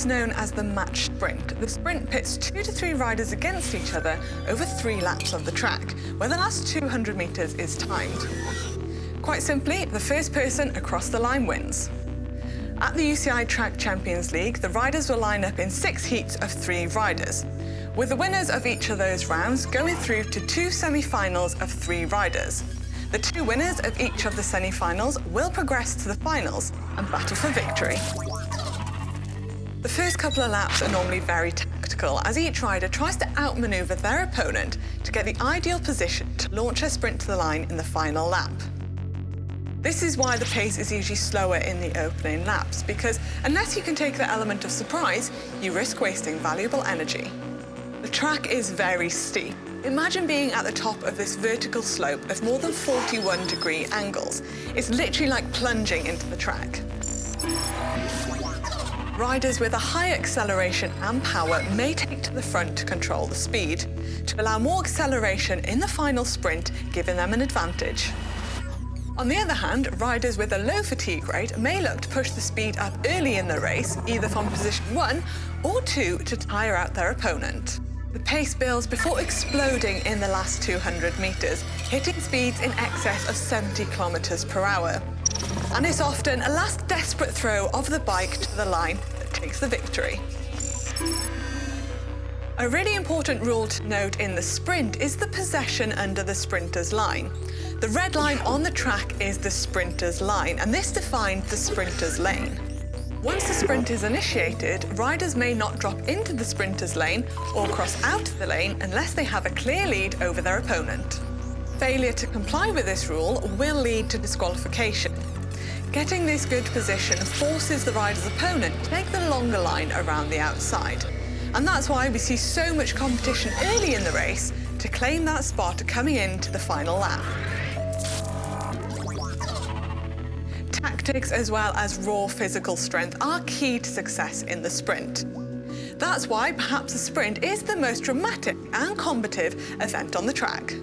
is known as the match sprint. The sprint pits 2 to 3 riders against each other over 3 laps of the track, where the last 200 metres is timed. Quite simply, the first person across the line wins. At the UCI Track Champions League, the riders will line up in 6 heats of 3 riders, with the winners of each of those rounds going through to 2 semi-finals of 3 riders. The 2 winners of each of the semi-finals will progress to the finals and battle for victory. The first couple of laps are normally very tactical, as each rider tries to outmaneuver their opponent to get the ideal position to launch a sprint to the line in the final lap. This is why the pace is usually slower in the opening laps, because unless you can take the element of surprise, you risk wasting valuable energy. The track is very steep. Imagine being at the top of this vertical slope of more than 41-degree angles. It's literally like plunging into the track. Riders with a high acceleration and power may take to the front to control the speed, to allow more acceleration in the final sprint, giving them an advantage. On the other hand, riders with a low fatigue rate may look to push the speed up early in the race, either from position 1 or 2 to tire out their opponent. The pace builds before exploding in the last 200 metres, hitting speeds in excess of 70 kilometres per hour. And it's often a last desperate throw of the bike to the line that takes the victory. A really important rule to note in the sprint is the possession under the sprinter's line. The red line on the track is the sprinter's line, and this defines the sprinter's lane. Once the sprint is initiated, riders may not drop into the sprinter's lane or cross out of the lane unless they have a clear lead over their opponent. Failure to comply with this rule will lead to disqualification. Getting this good position forces the rider's opponent to take the longer line around the outside. And that's why we see so much competition early in the race to claim that spot coming into the final lap. Tactics as well as raw physical strength are key to success in the sprint. That's why perhaps the sprint is the most dramatic and combative event on the track.